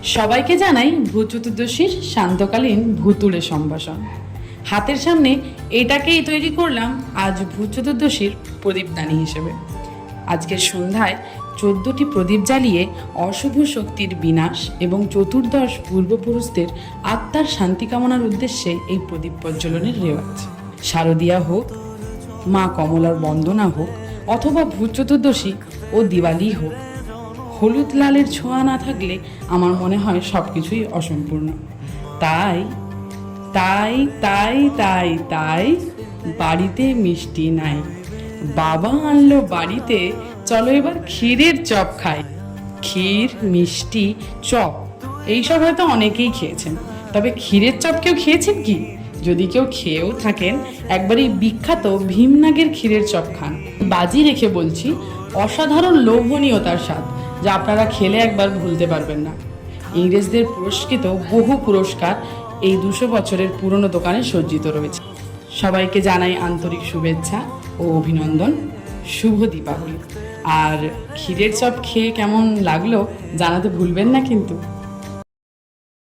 সবাইকে জানাই ভূত চতুর্দশীর শান্তকালীন ভূতুড়ে সম্ভাষণ। হাতের সামনে এটাকেই তৈরি করলাম আজ ভূত চতুর্দশীর প্রদীপদানি হিসেবে। আজকের সন্ধ্যায় 14টি প্রদীপ জ্বালিয়ে অশুভ শক্তির বিনাশ এবং চতুর্দশ পূর্বপুরুষদের আত্মার শান্তি কামনার উদ্দেশ্যে এই প্রদীপ প্রজ্বলনের রেওয়াজ। শারদীয়া হোক, মা কমলার বন্দনা হোক, অথবা ভূত চতুর্দশী ও দিওয়ালি হোক, হলুদ লালের ছোঁয়া না থাকলে আমার মনে হয় সব কিছুই অসম্পূর্ণ। তাই তাই তাই তাই তাই বাড়িতে মিষ্টি নাই, বাবা আনলো বাড়িতে, চলো এবার ক্ষীরের চপ খাই। ক্ষীর, মিষ্টি, চপ এইসব হয়তো অনেকেই খেয়েছেন, তবে ক্ষীরের চপ কেউ খেয়েছেন কি? যদি কেউ খেয়েও থাকেন, একবার এই বিখ্যাত ভীমনাগের ক্ষীরের চপ খান। বাজি রেখে বলছি, অসাধারণ লোভনীয়তার স্বাদ, যা আপনারা খেলে একবার ভুলতে পারবেন না। ইংরেজদের পুরস্কৃত বহু পুরস্কার এই 200 বছরের পুরনো দোকানে সজ্জিত রয়েছে। সবাইকে জানাই আন্তরিক শুভেচ্ছা ও অভিনন্দন। শুভ দীপাবলি। আর ক্ষীরের চপ খেয়ে কেমন লাগলো জানাতে ভুলবেন না কিন্তু।